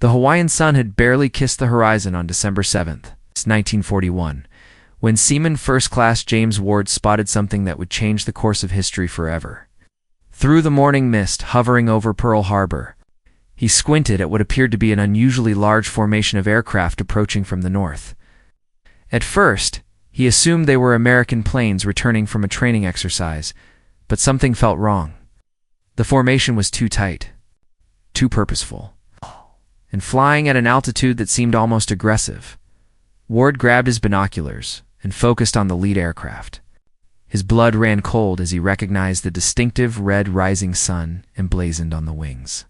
The Hawaiian sun had barely kissed the horizon on December 7th, 1941, when Seaman First Class James Ward spotted something that would change the course of history forever. Through the morning mist hovering over Pearl Harbor, he squinted at what appeared to be an unusually large formation of aircraft approaching from the north. At first, he assumed they were American planes returning from a training exercise, but something felt wrong. The formation was too tight, too purposeful, and flying at an altitude that seemed almost aggressive. Ward grabbed his binoculars and focused on the lead aircraft. His blood ran cold as he recognized the distinctive red rising sun emblazoned on the wings.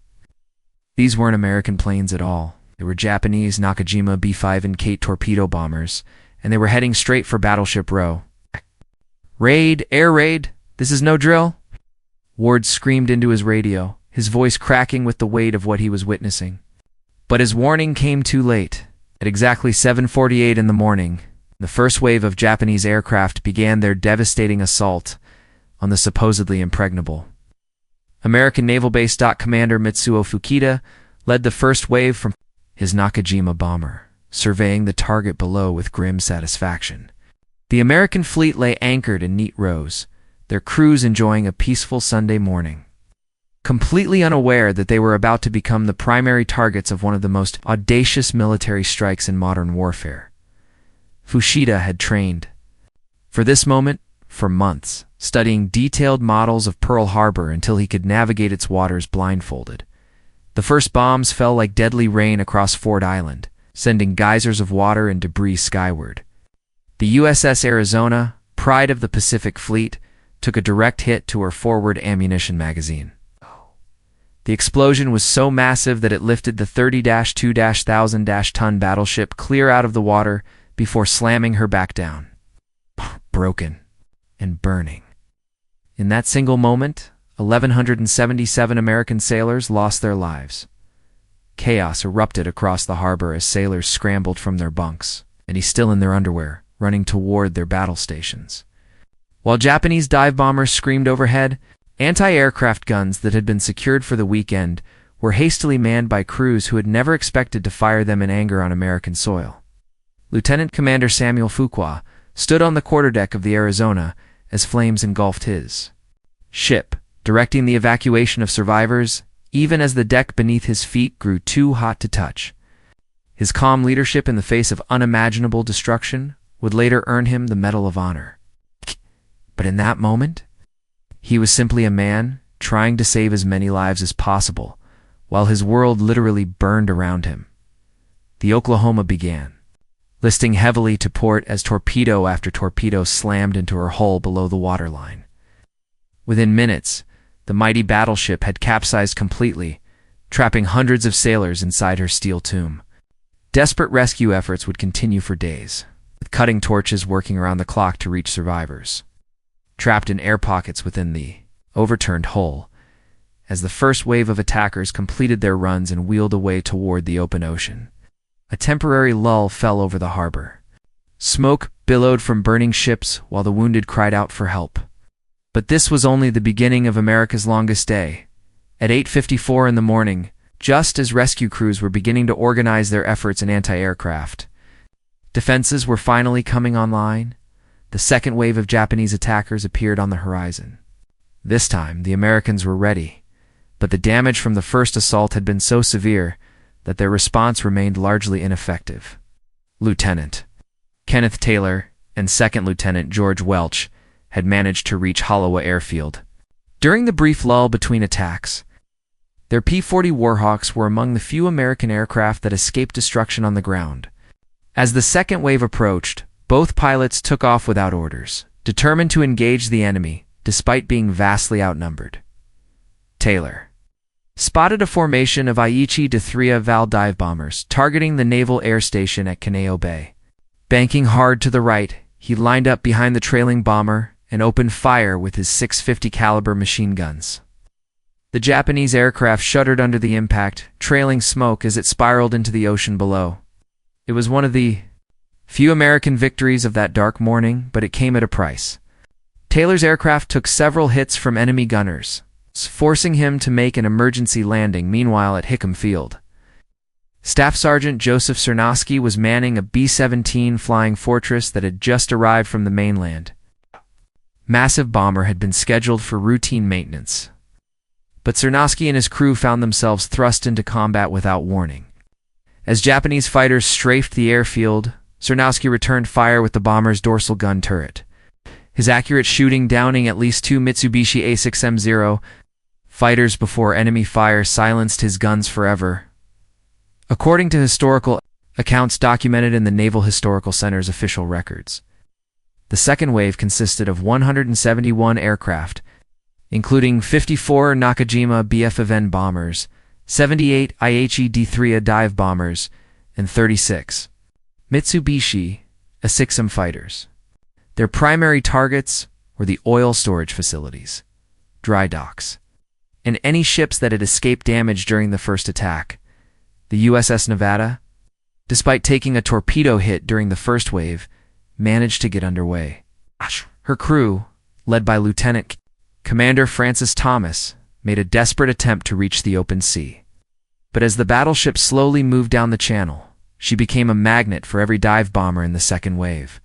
These weren't American planes at all. They were Japanese Nakajima B-5 and Kate torpedo bombers, and they were heading straight for Battleship Row. "Raid! Air raid! This is no drill!" Ward screamed into his radio, his voice cracking with the weight of what he was witnessing. But his warning came too late. At exactly 7:48 in the morning, the first wave of Japanese aircraft began their devastating assault on the supposedly impregnable. American Naval Base Commander Mitsuo Fukita led the first wave from his Nakajima bomber, surveying the target below with grim satisfaction. The American fleet lay anchored in neat rows, their crews enjoying a peaceful Sunday morning, completely unaware that they were about to become the primary targets of one of the most audacious military strikes in modern warfare. Fushida had trained for this moment for months, studying detailed models of Pearl Harbor until he could navigate its waters blindfolded. The first bombs fell like deadly rain across Ford Island, sending geysers of water and debris skyward. The USS Arizona, pride of the Pacific Fleet, took a direct hit to her forward ammunition magazine. The explosion was so massive that it lifted the 30-2-1000-ton battleship clear out of the water before slamming her back down, broken and burning. In that single moment, 1,177 American sailors lost their lives. Chaos erupted across the harbor as sailors scrambled from their bunks, and still in their underwear, running toward their battle stations. While Japanese dive bombers screamed overhead, anti-aircraft guns that had been secured for the weekend were hastily manned by crews who had never expected to fire them in anger on American soil. Lieutenant Commander Samuel Fuqua stood on the quarterdeck of the Arizona as flames engulfed his ship, directing the evacuation of survivors, even as the deck beneath his feet grew too hot to touch. His calm leadership in the face of unimaginable destruction would later earn him the Medal of Honor. But in that moment, he was simply a man trying to save as many lives as possible, while his world literally burned around him. The Oklahoma began, listing heavily to port as torpedo after torpedo slammed into her hull below the waterline. Within minutes, the mighty battleship had capsized completely, trapping hundreds of sailors inside her steel tomb. Desperate rescue efforts would continue for days, with cutting torches working around the clock to reach survivors, trapped in air pockets within the overturned hull, as the first wave of attackers completed their runs and wheeled away toward the open ocean. A temporary lull fell over the harbor. Smoke billowed from burning ships while the wounded cried out for help. But this was only the beginning of America's longest day. At 8:54 in the morning, just as rescue crews were beginning to organize their efforts in anti-aircraft, defenses were finally coming online. The second wave of Japanese attackers appeared on the horizon. This time, the Americans were ready, but the damage from the first assault had been so severe that their response remained largely ineffective. Lieutenant Kenneth Taylor and Second Lieutenant George Welch had managed to reach Halawa Airfield. During the brief lull between attacks, their P-40 Warhawks were among the few American aircraft that escaped destruction on the ground. As the second wave approached, both pilots took off without orders, determined to engage the enemy despite being vastly outnumbered. Taylor spotted a formation of Aichi de 3 Val dive bombers targeting the naval air station at Kaneo Bay. Banking hard to the right, he lined up behind the trailing bomber and opened fire with his .650 caliber machine guns. The Japanese aircraft shuddered under the impact, trailing smoke as it spiraled into the ocean below. It was one of the few American victories of that dark morning, but it came at a price. Taylor's aircraft took several hits from enemy gunners, forcing him to make an emergency landing meanwhile at Hickam Field. Staff Sergeant Joseph Cernosky was manning a B-17 Flying Fortress that had just arrived from the mainland. Massive bomber had been scheduled for routine maintenance. But Cernosky and his crew found themselves thrust into combat without warning. As Japanese fighters strafed the airfield, Cernosky returned fire with the bomber's dorsal gun turret. His accurate shooting downing at least 2 Mitsubishi A6M0 fighters before enemy fire silenced his guns forever. According to historical accounts documented in the Naval Historical Center's official records, the second wave consisted of 171 aircraft, including 54 Nakajima BF-1 bombers, 78 IHE D-3A dive bombers, and 36 Mitsubishi A6M fighters. Their primary targets were the oil storage facilities, dry docks, and any ships that had escaped damage during the first attack. The USS Nevada, despite taking a torpedo hit during the first wave, managed to get underway. Her crew, led by Lieutenant Commander Francis Thomas, made a desperate attempt to reach the open sea. But as the battleship slowly moved down the channel, she became a magnet for every dive bomber in the second wave.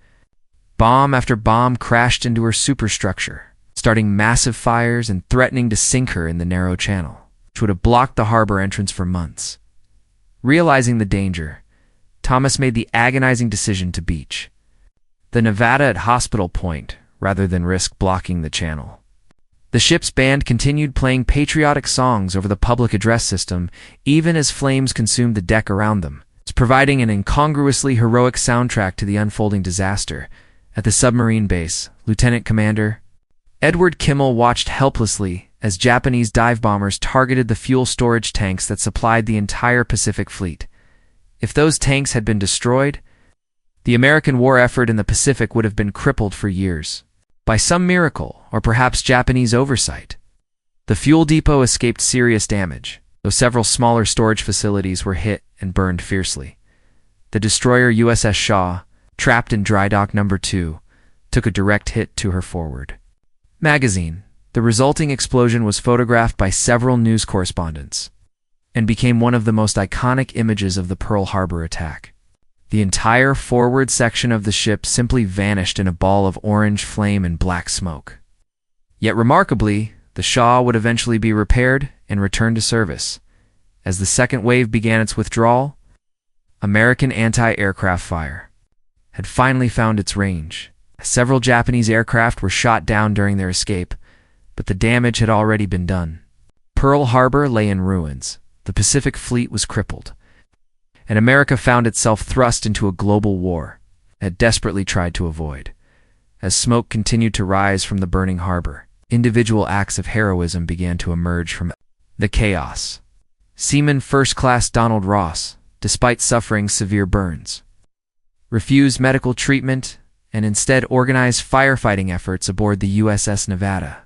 Bomb after bomb crashed into her superstructure, starting massive fires and threatening to sink her in the narrow channel, which would have blocked the harbor entrance for months. Realizing the danger, Thomas made the agonizing decision to beach the Nevada at Hospital Point rather than risk blocking the channel. The ship's band continued playing patriotic songs over the public address system even as flames consumed the deck around them, providing an incongruously heroic soundtrack to the unfolding disaster. At the submarine base, Lieutenant Commander Edward Kimmel watched helplessly as Japanese dive bombers targeted the fuel storage tanks that supplied the entire Pacific Fleet. If those tanks had been destroyed, the American war effort in the Pacific would have been crippled for years. By some miracle, or perhaps Japanese oversight, the fuel depot escaped serious damage, though several smaller storage facilities were hit and burned fiercely. The destroyer USS Shaw, trapped in dry dock number 2, took a direct hit to her forward magazine. The resulting explosion was photographed by several news correspondents and became one of the most iconic images of the Pearl Harbor attack. The entire forward section of the ship simply vanished in a ball of orange flame and black smoke. Yet remarkably, the Shaw would eventually be repaired and returned to service. As the second wave began its withdrawal, American anti-aircraft fire had finally found its range. Several Japanese aircraft were shot down during their escape, but the damage had already been done. Pearl Harbor lay in ruins. The Pacific Fleet was crippled, and America found itself thrust into a global war it had desperately tried to avoid. As smoke continued to rise from the burning harbor, individual acts of heroism began to emerge from the chaos. Seaman First Class Donald Ross, despite suffering severe burns, refused medical treatment and instead organized firefighting efforts aboard the USS Nevada.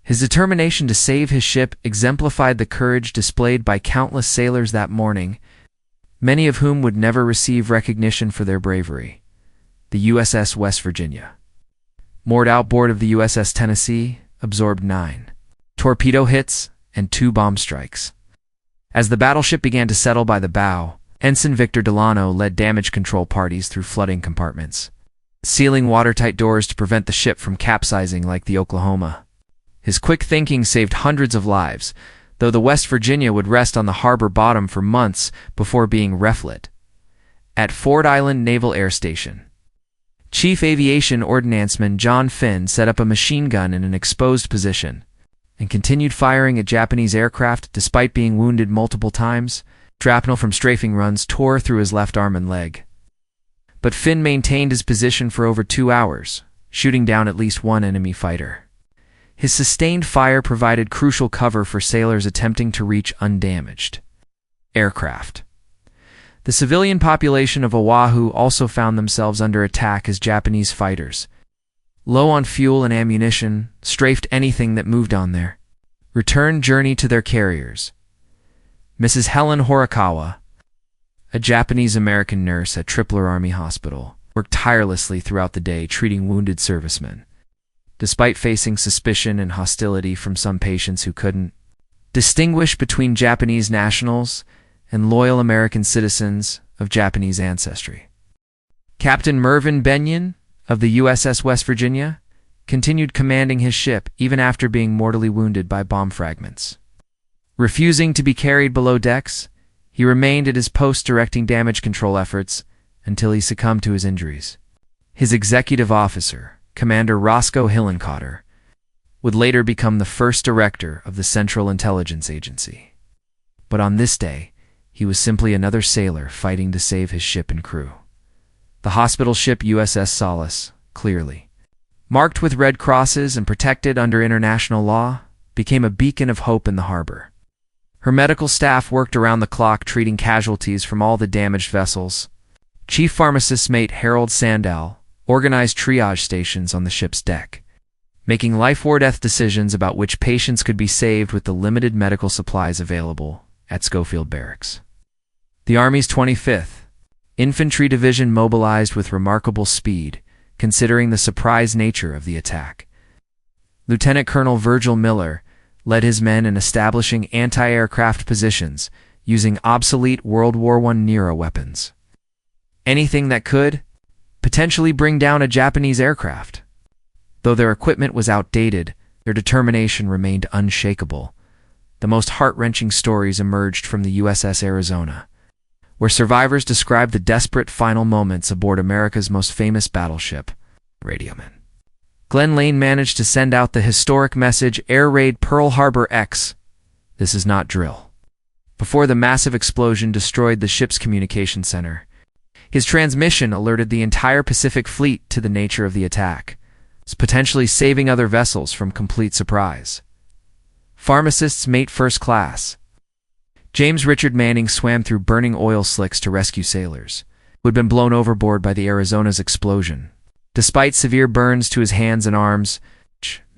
His determination to save his ship exemplified the courage displayed by countless sailors that morning, many of whom would never receive recognition for their bravery. The USS West Virginia, moored outboard of the USS Tennessee, absorbed 9 torpedo hits and 2 bomb strikes. As the battleship began to settle by the bow, Ensign Victor Delano led damage control parties through flooding compartments, sealing watertight doors to prevent the ship from capsizing like the Oklahoma. His quick thinking saved hundreds of lives, though the West Virginia would rest on the harbor bottom for months before being refit at Ford Island Naval Air Station. Chief Aviation Ordnanceman John Finn set up a machine gun in an exposed position and continued firing at Japanese aircraft despite being wounded multiple times. Shrapnel from strafing runs tore through his left arm and leg. But Finn maintained his position for over 2 hours, shooting down at least 1 enemy fighter. His sustained fire provided crucial cover for sailors attempting to reach undamaged aircraft. The civilian population of Oahu also found themselves under attack as Japanese fighters, low on fuel and ammunition, strafed anything that moved on their return journey to their carriers. Mrs. Helen Horikawa, a Japanese-American nurse at Tripler Army Hospital, worked tirelessly throughout the day treating wounded servicemen. Despite facing suspicion and hostility from some patients who couldn't distinguish between Japanese nationals, and loyal American citizens of Japanese ancestry. Captain Mervyn Benyon of the USS West Virginia continued commanding his ship even after being mortally wounded by bomb fragments. Refusing to be carried below decks, he remained at his post directing damage control efforts until he succumbed to his injuries. His executive officer, Commander Roscoe Hillencotter, would later become the first director of the Central Intelligence Agency. But on this day, he was simply another sailor fighting to save his ship and crew. The hospital ship USS Solace, clearly marked with red crosses and protected under international law, became a beacon of hope in the harbor. Her medical staff worked around the clock treating casualties from all the damaged vessels. Chief Pharmacist Mate Harold Sandow organized triage stations on the ship's deck, making life-or-death decisions about which patients could be saved with the limited medical supplies available at Schofield Barracks. The Army's 25th Infantry Division mobilized with remarkable speed, considering the surprise nature of the attack. Lieutenant Colonel Virgil Miller led his men in establishing anti-aircraft positions using obsolete World War I Nero weapons. Anything that could potentially bring down a Japanese aircraft. Though their equipment was outdated, their determination remained unshakable. The most heart-wrenching stories emerged from the USS Arizona, where survivors described the desperate final moments aboard America's most famous battleship, Radioman. Glenn Lane managed to send out the historic message, "Air Raid Pearl Harbor X. This is not drill," before the massive explosion destroyed the ship's communication center. His transmission alerted the entire Pacific Fleet to the nature of the attack, potentially saving other vessels from complete surprise. Pharmacists Mate First Class James Richard Manning swam through burning oil slicks to rescue sailors who had been blown overboard by the Arizona's explosion. Despite severe burns to his hands and arms,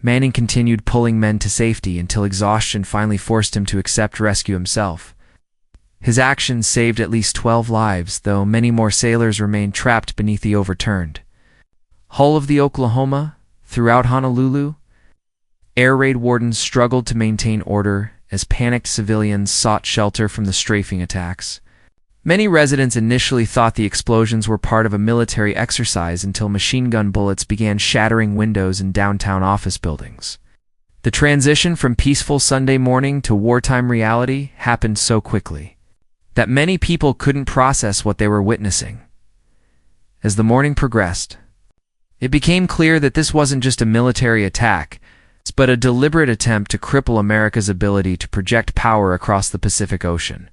Manning continued pulling men to safety until exhaustion finally forced him to accept rescue himself. His actions saved at least 12 lives, though many more sailors remained trapped beneath the overturned hull of the Oklahoma. Throughout Honolulu, air raid wardens struggled to maintain order as panicked civilians sought shelter from the strafing attacks. Many residents initially thought the explosions were part of a military exercise until machine gun bullets began shattering windows in downtown office buildings. The transition from peaceful Sunday morning to wartime reality happened so quickly that many people couldn't process what they were witnessing. As the morning progressed, it became clear that this wasn't just a military attack, but a deliberate attempt to cripple America's ability to project power across the Pacific Ocean.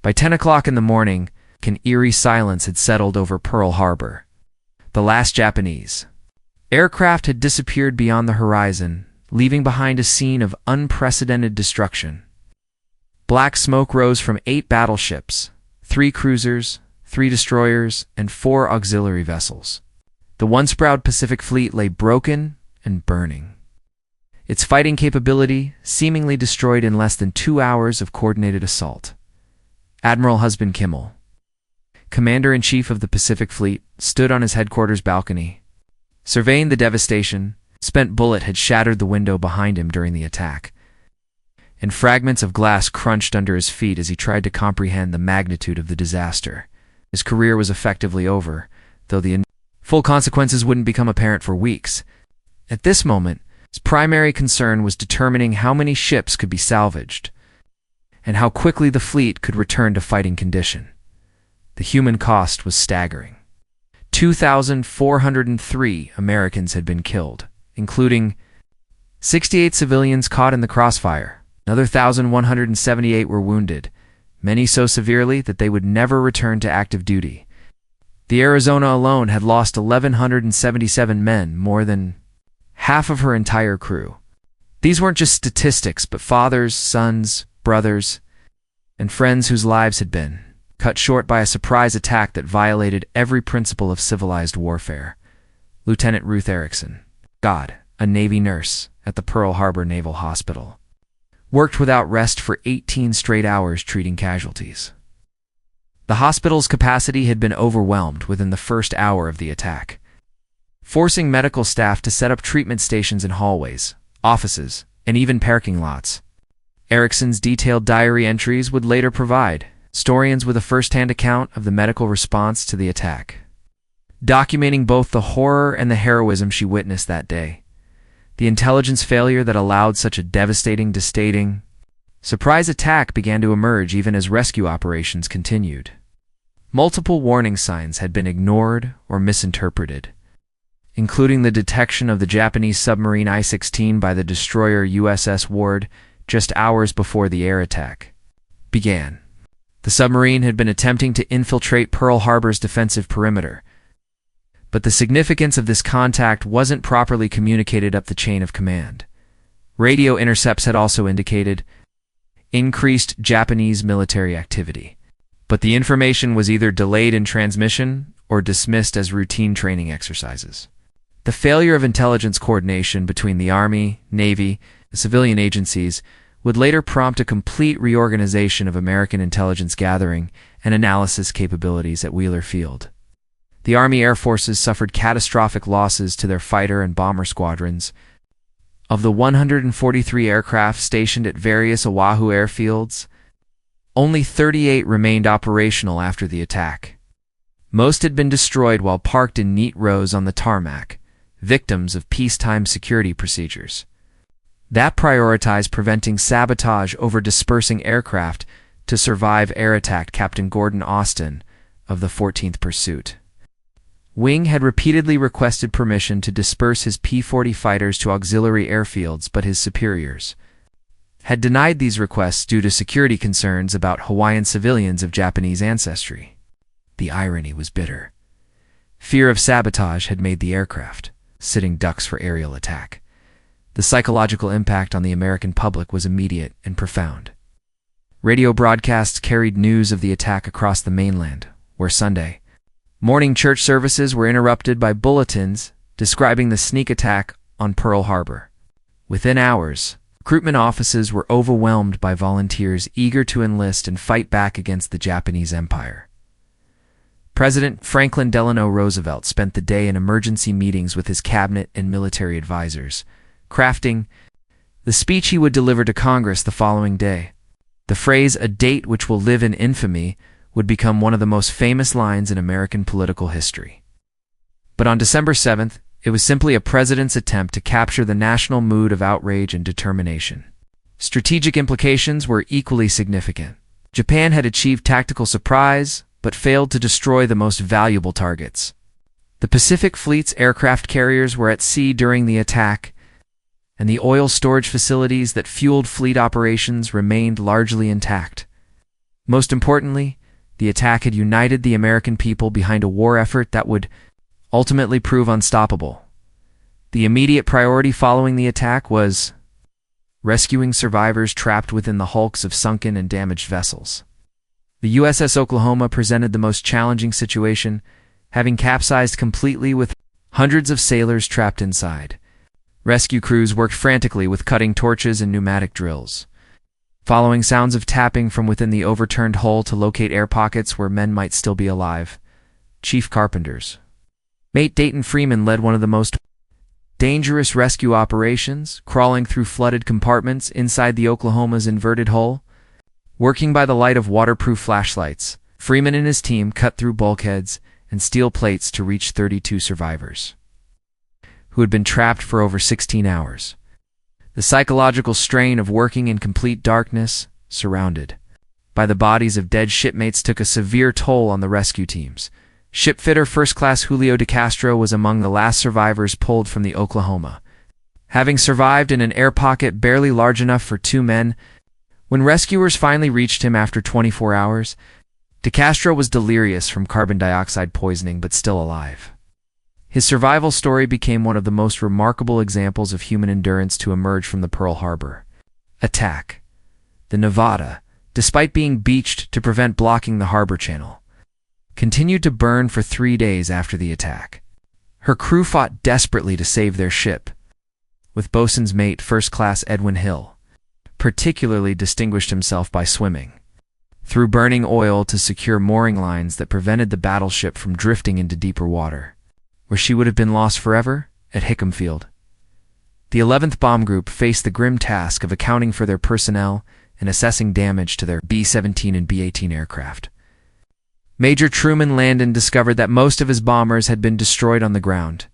By 10 o'clock in the morning, an eerie silence had settled over Pearl Harbor. The last Japanese aircraft had disappeared beyond the horizon, leaving behind a scene of unprecedented destruction. Black smoke rose from 8 battleships, 3 cruisers, 3 destroyers, and 4 auxiliary vessels. The once proud Pacific Fleet lay broken and burning, its fighting capability seemingly destroyed in less than 2 hours of coordinated assault. Admiral Husband Kimmel, Commander-in-Chief of the Pacific Fleet, stood on his headquarters balcony, surveying the devastation. A spent bullet had shattered the window behind him during the attack, and fragments of glass crunched under his feet as he tried to comprehend the magnitude of the disaster. His career was effectively over, though the full consequences wouldn't become apparent for weeks. At this moment, his primary concern was determining how many ships could be salvaged and how quickly the fleet could return to fighting condition. The human cost was staggering. 2,403 Americans had been killed, including 68 civilians caught in the crossfire. Another 1,178 were wounded, many so severely that they would never return to active duty. The Arizona alone had lost 1,177 men, more than half of her entire crew. These weren't just statistics, but fathers, sons, brothers, and friends whose lives had been cut short by a surprise attack that violated every principle of civilized warfare. Lieutenant Ruth Erickson, a Navy nurse at the Pearl Harbor Naval Hospital, worked without rest for 18 straight hours treating casualties. The hospital's capacity had been overwhelmed within the first hour of the attack, forcing medical staff to set up treatment stations in hallways, offices, and even parking lots. Erickson's detailed diary entries would later provide historians with a first-hand account of the medical response to the attack, documenting both the horror and the heroism she witnessed that day. The intelligence failure that allowed such a devastating surprise attack began to emerge even as rescue operations continued. Multiple warning signs had been ignored or misinterpreted, including the detection of the Japanese submarine I-16 by the destroyer USS Ward just hours before the air attack began. The submarine had been attempting to infiltrate Pearl Harbor's defensive perimeter, but the significance of this contact wasn't properly communicated up the chain of command. Radio intercepts had also indicated increased Japanese military activity, but the information was either delayed in transmission or dismissed as routine training exercises. The failure of intelligence coordination between the Army, Navy, and civilian agencies would later prompt a complete reorganization of American intelligence gathering and analysis capabilities at Wheeler Field. The Army Air Forces suffered catastrophic losses to their fighter and bomber squadrons. Of the 143 aircraft stationed at various Oahu airfields, only 38 remained operational after the attack. Most had been destroyed while parked in neat rows on the tarmac, victims of peacetime security procedures that prioritized preventing sabotage over dispersing aircraft to survive air attack. Captain Gordon Austin of the 14th Pursuit Wing had repeatedly requested permission to disperse his P-40 fighters to auxiliary airfields, but his superiors had denied these requests due to security concerns about Hawaiian civilians of Japanese ancestry. The irony was bitter. Fear of sabotage had made the aircraft sitting ducks for aerial attack. The psychological impact on the American public was immediate and profound. Radio broadcasts carried news of the attack across the mainland, where Sunday morning church services were interrupted by bulletins describing the sneak attack on Pearl Harbor. Within hours, recruitment offices were overwhelmed by volunteers eager to enlist and fight back against the Japanese Empire. President Franklin Delano Roosevelt spent the day in emergency meetings with his cabinet and military advisors, crafting the speech he would deliver to Congress the following day. The phrase, "a date which will live in infamy," would become one of the most famous lines in American political history. But on December 7th, it was simply a president's attempt to capture the national mood of outrage and determination. Strategic implications were equally significant. Japan had achieved tactical surprise, but failed to destroy the most valuable targets. The Pacific Fleet's aircraft carriers were at sea during the attack, and the oil storage facilities that fueled fleet operations remained largely intact. Most importantly, the attack had united the American people behind a war effort that would ultimately prove unstoppable. The immediate priority following the attack was rescuing survivors trapped within the hulks of sunken and damaged vessels. The USS Oklahoma presented the most challenging situation, having capsized completely with hundreds of sailors trapped inside. Rescue crews worked frantically with cutting torches and pneumatic drills, following sounds of tapping from within the overturned hull to locate air pockets where men might still be alive. Chief carpenters Mate Dayton Freeman led one of the most dangerous rescue operations, crawling through flooded compartments inside the Oklahoma's inverted hull. Working by the light of waterproof flashlights, Freeman and his team cut through bulkheads and steel plates to reach 32 survivors, who had been trapped for over 16 hours. The psychological strain of working in complete darkness, surrounded by the bodies of dead shipmates, took a severe toll on the rescue teams. Shipfitter First Class Julio de Castro was among the last survivors pulled from the Oklahoma, having survived in an air pocket barely large enough for 2 men. When rescuers finally reached him after 24 hours, de Castro was delirious from carbon dioxide poisoning but still alive. His survival story became one of the most remarkable examples of human endurance to emerge from the Pearl Harbor attack. The Nevada, despite being beached to prevent blocking the harbor channel, continued to burn for 3 days after the attack. Her crew fought desperately to save their ship, with boatswain's mate First Class Edwin Hill particularly distinguished himself by swimming through burning oil to secure mooring lines that prevented the battleship from drifting into deeper water, where she would have been lost forever at Hickam Field. The 11th Bomb Group faced the grim task of accounting for their personnel and assessing damage to their B-17 and B-18 aircraft. Major Truman Landon discovered that most of his bombers had been destroyed on the ground,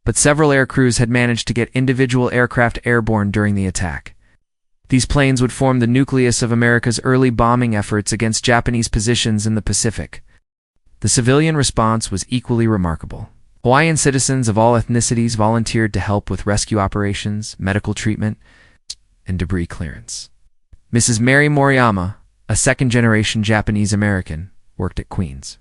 but several air crews had managed to get individual aircraft airborne during the attack. These planes would form the nucleus of America's early bombing efforts against Japanese positions in the Pacific. The civilian response was equally remarkable. Hawaiian citizens of all ethnicities volunteered to help with rescue operations, medical treatment, and debris clearance. Mrs. Mary Moriyama, a second-generation Japanese-American, worked at Queens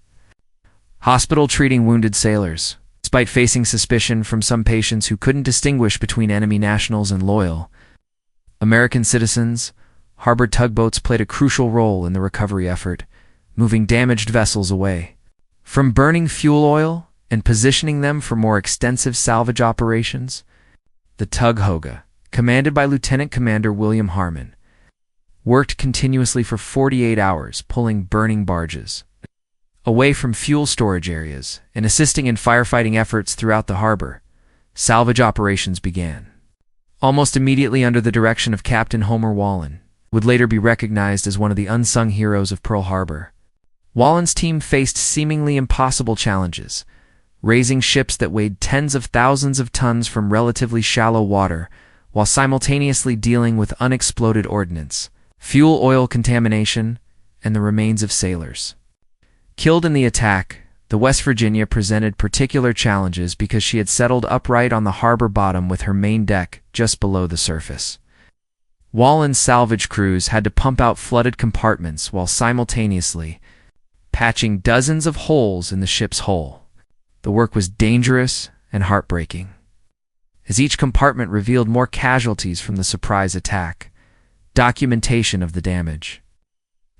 Hospital treating wounded sailors. Despite facing suspicion from some patients who couldn't distinguish between enemy nationals and loyal American citizens, harbor tugboats played a crucial role in the recovery effort, moving damaged vessels away from burning fuel oil and positioning them for more extensive salvage operations. The tug Hoga, commanded by Lieutenant Commander William Harmon, worked continuously for 48 hours, pulling burning barges away from fuel storage areas and assisting in firefighting efforts throughout the harbor. Salvage operations began almost immediately under the direction of Captain Homer Wallen, who would later be recognized as one of the unsung heroes of Pearl Harbor. Wallen's team faced seemingly impossible challenges, raising ships that weighed tens of thousands of tons from relatively shallow water, while simultaneously dealing with unexploded ordnance, fuel oil contamination, and the remains of sailors killed in the attack. The West Virginia presented particular challenges because she had settled upright on the harbor bottom with her main deck just below the surface. Wallen's salvage crews had to pump out flooded compartments while simultaneously patching dozens of holes in the ship's hull. The work was dangerous and heartbreaking, as each compartment revealed more casualties from the surprise attack. Documentation of the damage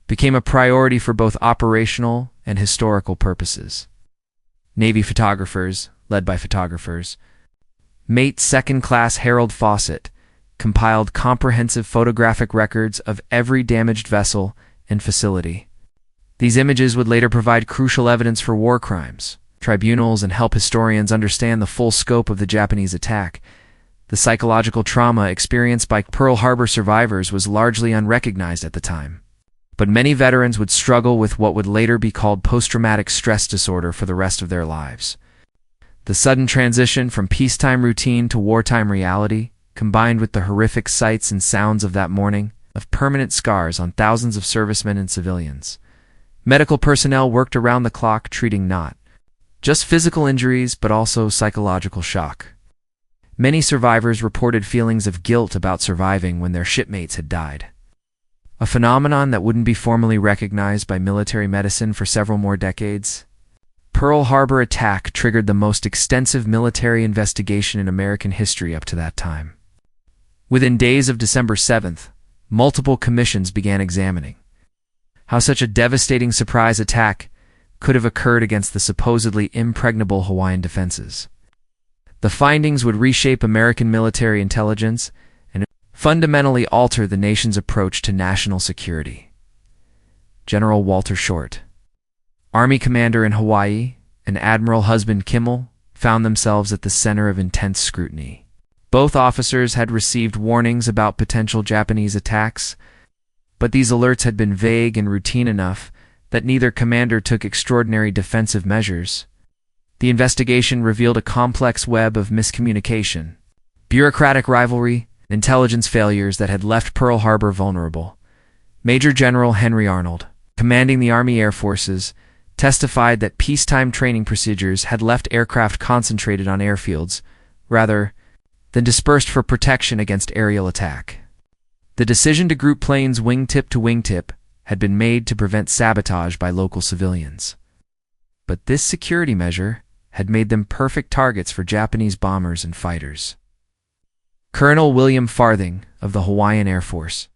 became a priority for both operational and historical purposes. Navy photographers, led by photographers, Mate Second Class Harold Fawcett, compiled comprehensive photographic records of every damaged vessel and facility. These images would later provide crucial evidence for war crimes tribunals and help historians understand the full scope of the Japanese attack. The psychological trauma experienced by Pearl Harbor survivors was largely unrecognized at the time, but many veterans would struggle with what would later be called post-traumatic stress disorder for the rest of their lives. The sudden transition from peacetime routine to wartime reality, combined with the horrific sights and sounds of that morning, left permanent scars on thousands of servicemen and civilians. Medical personnel worked around the clock, treating not just physical injuries but also psychological shock. Many survivors reported feelings of guilt about surviving when their shipmates had died, a phenomenon that wouldn't be formally recognized by military medicine for several more decades. Pearl Harbor attack triggered the most extensive military investigation in American history up to that time. Within days of December 7th, multiple commissions began examining how such a devastating surprise attack could have occurred against the supposedly impregnable Hawaiian defenses. The findings would reshape American military intelligence and fundamentally alter the nation's approach to national security. General Walter Short, Army commander in Hawaii, and Admiral Husband Kimmel found themselves at the center of intense scrutiny. Both officers had received warnings about potential Japanese attacks, but these alerts had been vague and routine enough that neither commander took extraordinary defensive measures. The investigation revealed a complex web of miscommunication, bureaucratic rivalry, and intelligence failures that had left Pearl Harbor vulnerable. Major General Henry Arnold, commanding the Army Air Forces, testified that peacetime training procedures had left aircraft concentrated on airfields rather than dispersed for protection against aerial attack. The decision to group planes wingtip to wingtip had been made to prevent sabotage by local civilians. But this security measure had made them perfect targets for Japanese bombers and fighters. Colonel William Farthing of the Hawaiian Air Force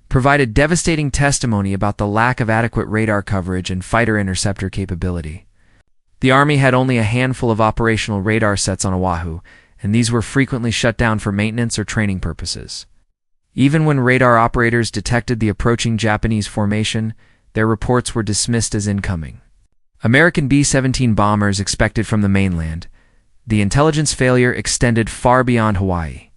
provided devastating testimony about the lack of adequate radar coverage and fighter interceptor capability. The Army had only a handful of operational radar sets on Oahu, and these were frequently shut down for maintenance or training purposes. Even when radar operators detected the approaching Japanese formation, their reports were dismissed as incoming. American B-17 bombers expected from the mainland, the intelligence failure extended far beyond Hawaii.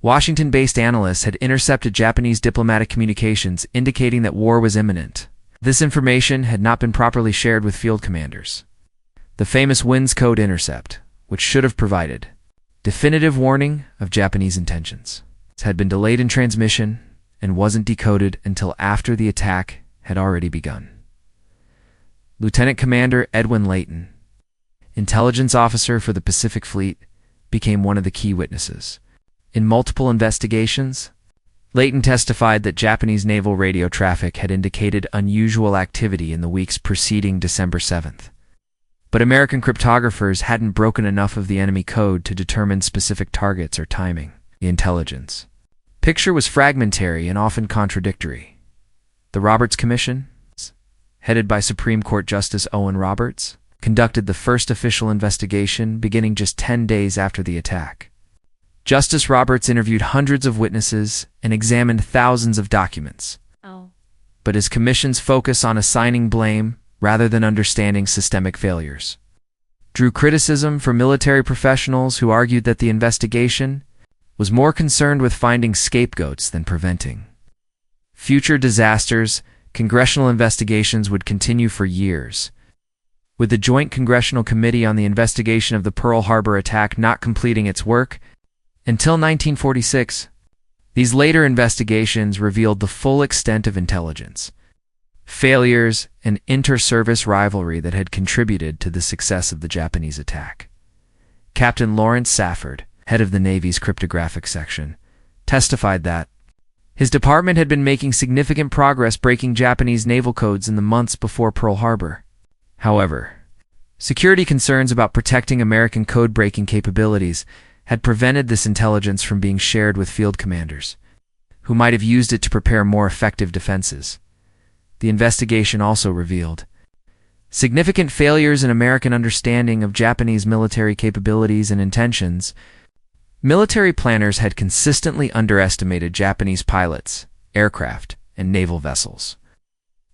Washington-based analysts had intercepted Japanese diplomatic communications indicating that war was imminent. This information had not been properly shared with field commanders. The famous Winds Code intercept, which should have provided definitive warning of Japanese intentions, had been delayed in transmission and wasn't decoded until after the attack had already begun. Lieutenant Commander Edwin Layton, intelligence officer for the Pacific Fleet, became one of the key witnesses. In multiple investigations, Layton testified that Japanese naval radio traffic had indicated unusual activity in the weeks preceding December 7th. But American cryptographers hadn't broken enough of the enemy code to determine specific targets or timing. The intelligence picture was fragmentary and often contradictory. The Roberts Commission, headed by Supreme Court Justice Owen Roberts, conducted the first official investigation beginning just 10 days after the attack. Justice Roberts interviewed hundreds of witnesses and examined thousands of documents. But his commission's focus on assigning blame rather than understanding systemic failures drew criticism from military professionals who argued that the investigation was more concerned with finding scapegoats than preventing future disasters. Congressional investigations would continue for years, with the Joint Congressional Committee on the Investigation of the Pearl Harbor attack not completing its work until 1946. These later investigations revealed the full extent of intelligence failures and inter-service rivalry that had contributed to the success of the Japanese attack. Captain Lawrence Safford, head of the Navy's cryptographic section, testified that his department had been making significant progress breaking Japanese naval codes in the months before Pearl Harbor. However, security concerns about protecting American code-breaking capabilities had prevented this intelligence from being shared with field commanders, who might have used it to prepare more effective defenses. The investigation also revealed significant failures in American understanding of Japanese military capabilities and intentions. Military planners had consistently underestimated Japanese pilots, aircraft, and naval vessels,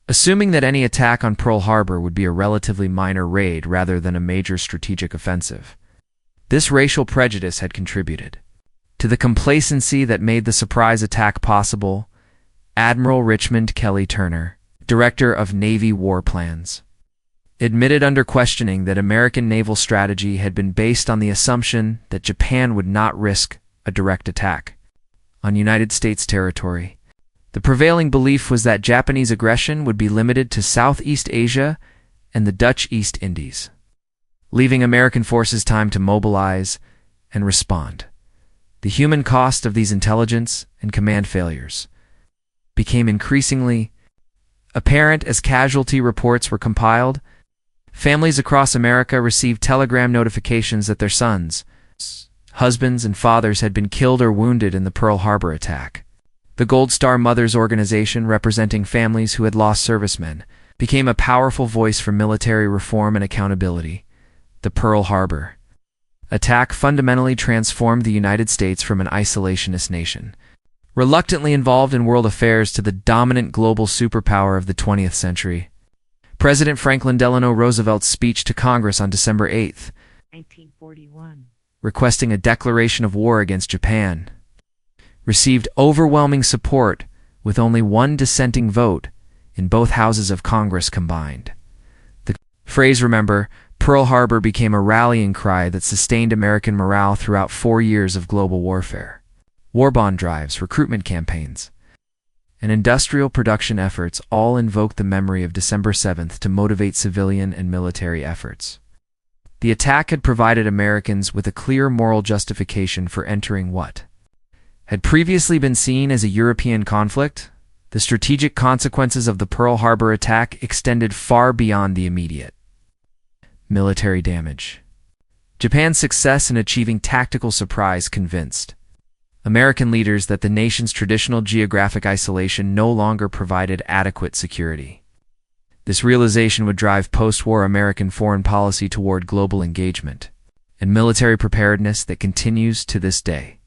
assuming that any attack on Pearl Harbor would be a relatively minor raid rather than a major strategic offensive. This racial prejudice had contributed to the complacency that made the surprise attack possible. Admiral Richmond Kelly Turner, director of Navy War Plans, admitted under questioning that American naval strategy had been based on the assumption that Japan would not risk a direct attack on United States territory. The prevailing belief was that Japanese aggression would be limited to Southeast Asia and the Dutch East Indies, leaving American forces time to mobilize and respond. The human cost of these intelligence and command failures became increasingly apparent as casualty reports were compiled. Families across America received telegram notifications that their sons, husbands, and fathers had been killed or wounded in the Pearl Harbor attack. The Gold Star Mothers organization, representing families who had lost servicemen, became a powerful voice for military reform and accountability. The Pearl Harbor attack fundamentally transformed the United States from an isolationist nation, reluctantly involved in world affairs, to the dominant global superpower of the 20th century. President Franklin Delano Roosevelt's speech to Congress on December 8, 1941, requesting a declaration of war against Japan, received overwhelming support with only one dissenting vote in both houses of Congress combined. The phrase, "Remember Pearl Harbor," became a rallying cry that sustained American morale throughout 4 years of global warfare. War bond drives, recruitment campaigns, and industrial production efforts all invoked the memory of December 7th to motivate civilian and military efforts. The attack had provided Americans with a clear moral justification for entering what had previously been seen as a European conflict. The strategic consequences of the Pearl Harbor attack extended far beyond the immediate military damage. Japan's success in achieving tactical surprise convinced American leaders that the nation's traditional geographic isolation no longer provided adequate security. This realization would drive post-war American foreign policy toward global engagement and military preparedness that continues to this day.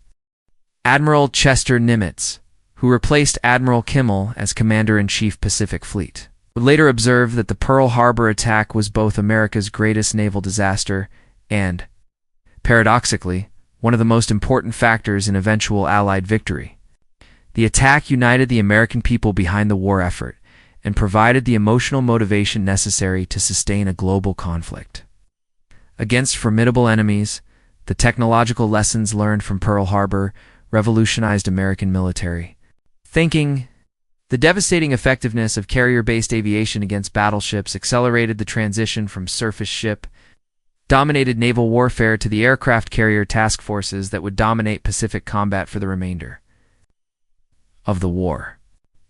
Admiral Chester Nimitz, who replaced Admiral Kimmel as Commander-in-Chief Pacific Fleet, would later observe that the Pearl Harbor attack was both America's greatest naval disaster and, paradoxically, one of the most important factors in eventual Allied victory. The attack united the American people behind the war effort and provided the emotional motivation necessary to sustain a global conflict. Against formidable enemies, the technological lessons learned from Pearl Harbor revolutionized American military thinking. The devastating effectiveness of carrier-based aviation against battleships accelerated the transition from surface ship dominated naval warfare to the aircraft carrier task forces that would dominate Pacific combat for the remainder of the war.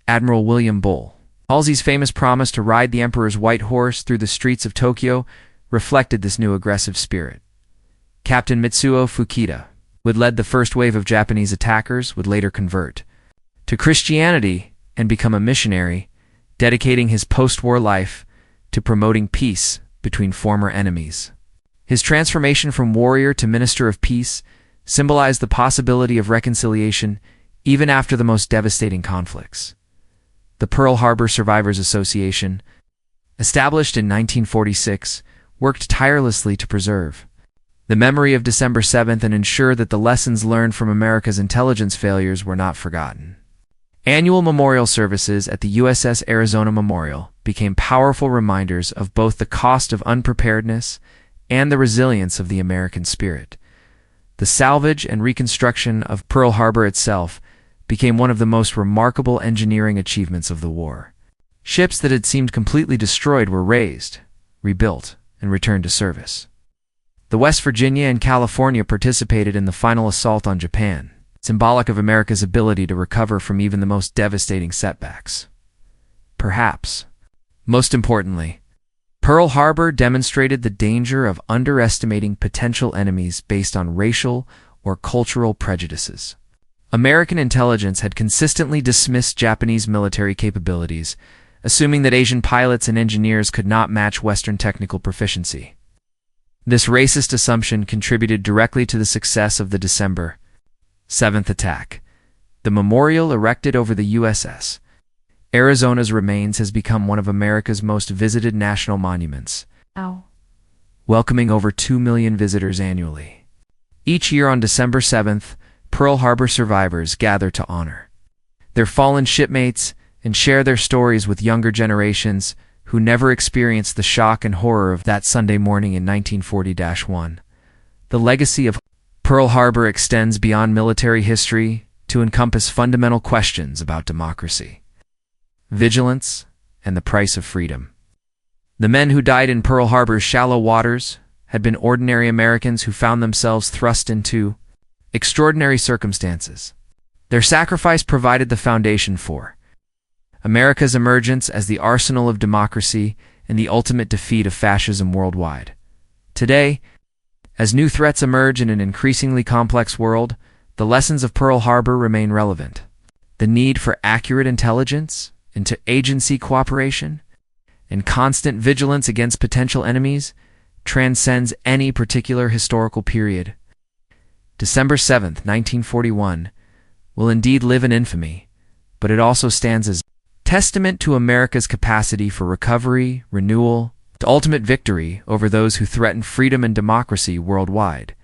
Admiral William Bull Halsey's famous promise to ride the Emperor's white horse through the streets of Tokyo reflected this new aggressive spirit. Captain Mitsuo Fukita, who had led the first wave of Japanese attackers, would later convert to Christianity and become a missionary, dedicating his post-war life to promoting peace between former enemies. His transformation from warrior to minister of peace symbolized the possibility of reconciliation even after the most devastating conflicts. The Pearl Harbor Survivors Association, established in 1946, worked tirelessly to preserve the memory of December 7th and ensure that the lessons learned from America's intelligence failures were not forgotten. Annual memorial services at the USS Arizona Memorial became powerful reminders of both the cost of unpreparedness and the resilience of the American spirit. The salvage and reconstruction of Pearl Harbor itself became one of the most remarkable engineering achievements of the war. Ships that had seemed completely destroyed were raised, rebuilt, and returned to service. The West Virginia and California participated in the final assault on Japan, symbolic of America's ability to recover from even the most devastating setbacks. Perhaps, most importantly, Pearl Harbor demonstrated the danger of underestimating potential enemies based on racial or cultural prejudices. American intelligence had consistently dismissed Japanese military capabilities, assuming that Asian pilots and engineers could not match Western technical proficiency. This racist assumption contributed directly to the success of the December 7th attack. The memorial erected over the USS Arizona's remains has become one of America's most visited national monuments, welcoming over 2 million visitors annually. Each year on December 7th, Pearl Harbor survivors gather to honor their fallen shipmates and share their stories with younger generations who never experienced the shock and horror of that Sunday morning in 1940-1. The legacy of Pearl Harbor extends beyond military history to encompass fundamental questions about democracy, vigilance, and the price of freedom. The men who died in Pearl Harbor's shallow waters had been ordinary Americans who found themselves thrust into extraordinary circumstances. Their sacrifice provided the foundation for America's emergence as the arsenal of democracy and the ultimate defeat of fascism worldwide. Today, as new threats emerge in an increasingly complex world, the lessons of Pearl Harbor remain relevant. The need for accurate intelligence, interagency cooperation, and constant vigilance against potential enemies transcends any particular historical period. December 7th, 1941, will indeed live in infamy, but it also stands as testament to America's capacity for recovery, renewal, to ultimate victory over those who threaten freedom and democracy worldwide.